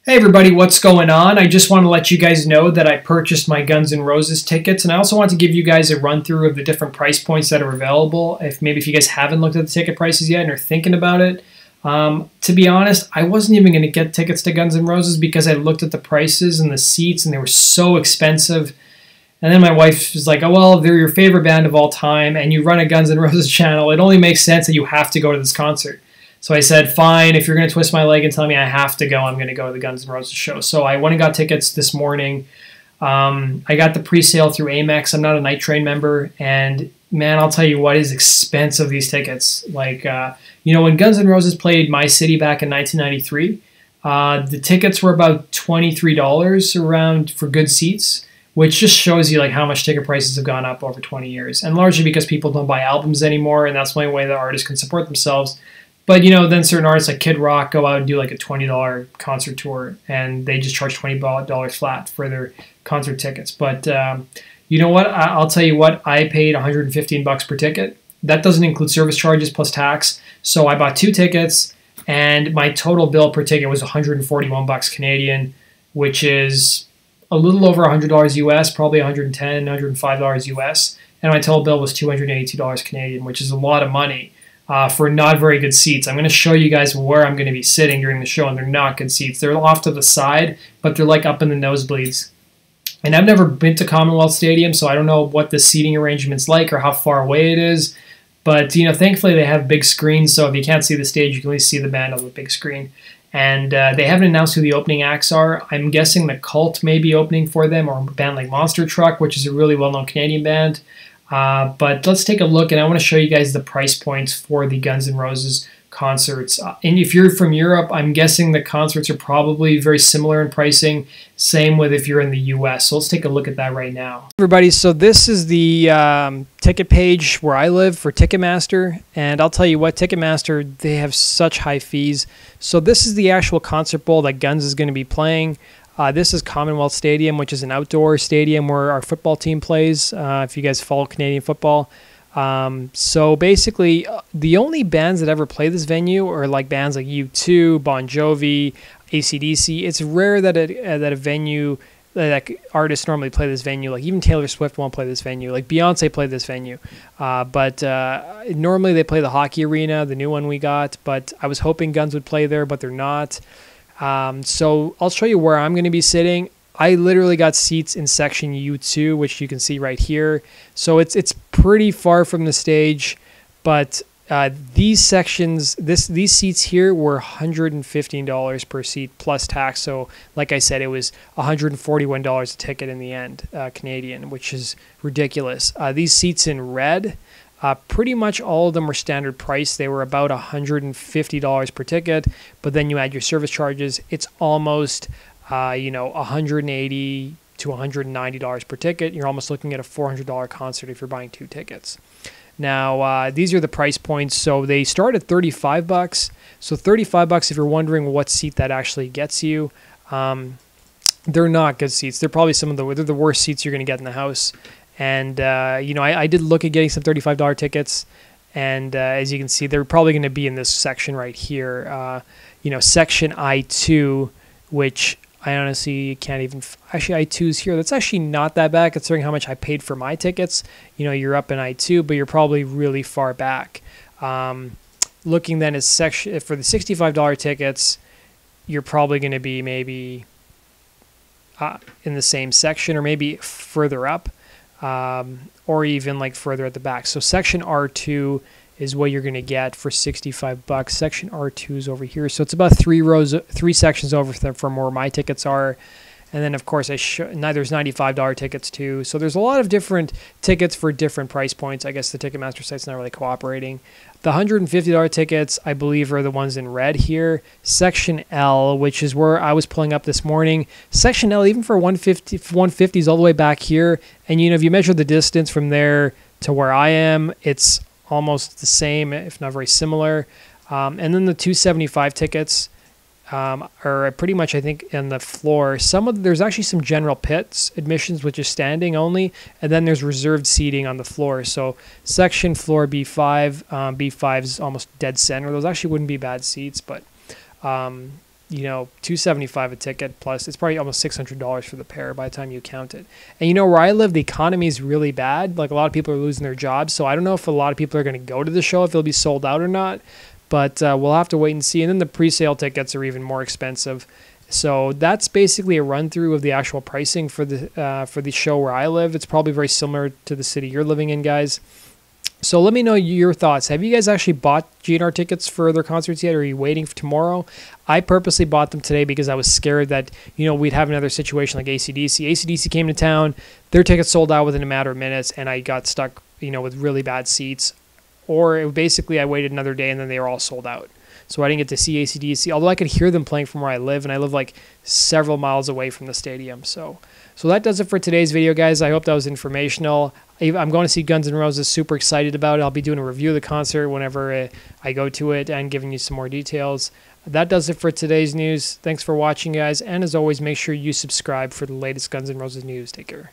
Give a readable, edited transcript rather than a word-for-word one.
Hey everybody, what's going on? I just want to let you guys know that I purchased my Guns N' Roses tickets, and I also want to give you guys a run through of the different price points that are available. If you guys haven't looked at the ticket prices yet and are thinking about it, to be honest, I wasn't even going to get tickets to Guns N' Roses because I looked at the prices and the seats and they were so expensive. And then my wife was like, "Oh well, they're your favorite band of all time, and you run a Guns N' Roses channel. It only makes sense that you have to go to this concert." So I said, fine, if you're going to twist my leg and tell me I have to go, I'm going to go to the Guns N' Roses show. So I went and got tickets this morning. I got the pre-sale through Amex. I'm not a Night Train member. And man, I'll tell you what is expensive, these tickets. Like, when Guns N' Roses played My City back in 1993, the tickets were about $23 around for good seats, which just shows you like how much ticket prices have gone up over 20 years. And largely because people don't buy albums anymore, and that's the only way that artists can support themselves. But, then certain artists like Kid Rock go out and do like a $20 concert tour, and they just charge $20 flat for their concert tickets. But you know what? I'll tell you what. I paid $115 per ticket. That doesn't include service charges plus tax. So I bought 2 tickets, and my total bill per ticket was $141 Canadian, which is a little over $100 US, probably $110, $105 US. And my total bill was $282 Canadian, which is a lot of money. For not very good seats. I'm going to show you guys where I'm going to be sitting during the show, and they're not good seats. They're off to the side, but they're like up in the nosebleeds. And I've never been to Commonwealth Stadium, so I don't know what the seating arrangement's like or how far away it is. But, thankfully they have big screens, so if you can't see the stage, you can at least see the band on the big screen. And they haven't announced who the opening acts are. I'm guessing the Cult may be opening for them, or a band like Monster Truck, which is a really well-known Canadian band. But let's take a look, and I want to show you guys the price points for the Guns N' Roses concerts. And if you're from Europe, I'm guessing the concerts are probably very similar in pricing. Same with if you're in the US. So let's take a look at that right now. Everybody, so this is the ticket page where I live for Ticketmaster. And I'll tell you what, Ticketmaster, they have such high fees. So this is the actual concert bowl that Guns is going to be playing. This is Commonwealth Stadium, which is an outdoor stadium where our football team plays, if you guys follow Canadian football. So basically, the only bands that ever play this venue are like bands like U2, Bon Jovi, AC/DC. It's rare that a venue, that artists normally play this venue. Like even Taylor Swift won't play this venue. Like Beyonce played this venue. But normally they play the hockey arena, the new one we got. But I was hoping Guns would play there, but they're not. So I'll show you where I'm going to be sitting. I literally got seats in section U2, which you can see right here. So it's pretty far from the stage, but these sections, these seats here were $115 per seat plus tax. So like I said, it was $141 a ticket in the end, Canadian, which is ridiculous. These seats in red, pretty much all of them were standard price. They were about $150 per ticket, but then you add your service charges. It's almost, $180 to $190 per ticket. You're almost looking at a $400 concert if you're buying 2 tickets. Now, these are the price points. So they start at $35. So $35 if you're wondering what seat that actually gets you. They're not good seats. They're probably they're the worst seats you're going to get in the house. And, I did look at getting some $35 tickets, and as you can see, they're probably going to be in this section right here, section I2, which I honestly can't even, actually I2's here. That's actually not that bad considering how much I paid for my tickets. You're up in I2, but you're probably really far back. Looking then at section, for the $65 tickets, you're probably going to be maybe in the same section or maybe further up. Or even like further at the back. So section R2 is what you're going to get for $65. Section R2 is over here. So it's about 3 sections over from where my tickets are. And then, of course, there's $95 tickets too. So there's a lot of different tickets for different price points. I guess the Ticketmaster site's not really cooperating. The $150 tickets, I believe, are the ones in red here. Section L, which is where I was pulling up this morning. Section L, even for 150 is all the way back here. And, if you measure the distance from there to where I am, it's almost the same, if not very similar. And then the 275 tickets are pretty much, I think, in the floor. There's actually some general pits admissions, which is standing only, and then there's reserved seating on the floor. So section floor B5, B5 is almost dead center. Those actually wouldn't be bad seats, but you know, $275 a ticket, plus it's probably almost $600 for the pair by the time you count it. And you know, where I live, the economy is really bad. Like, a lot of people are losing their jobs, so I don't know if a lot of people are going to go to the show, if it'll be sold out or not, but we'll have to wait and see. And then the pre-sale tickets are even more expensive. So that's basically a run through of the actual pricing for the show where I live. It's probably very similar to the city you're living in, guys. So let me know your thoughts. Have you guys actually bought GN'R tickets for their concerts yet, or are you waiting for tomorrow? I purposely bought them today because I was scared that, you know, we'd have another situation like AC/DC. AC/DC came to town, their tickets sold out within a matter of minutes, and I got stuck, you know, with really bad seats. Or basically I waited another day and then they were all sold out. So I didn't get to see AC/DC, although I could hear them playing from where I live, and I live like several miles away from the stadium. So that does it for today's video, guys. I hope that was informational. I'm going to see Guns N' Roses, super excited about it. I'll be doing a review of the concert whenever I go to it and giving you some more details. That does it for today's news. Thanks for watching, guys. And as always, make sure you subscribe for the latest Guns N' Roses news. Take care.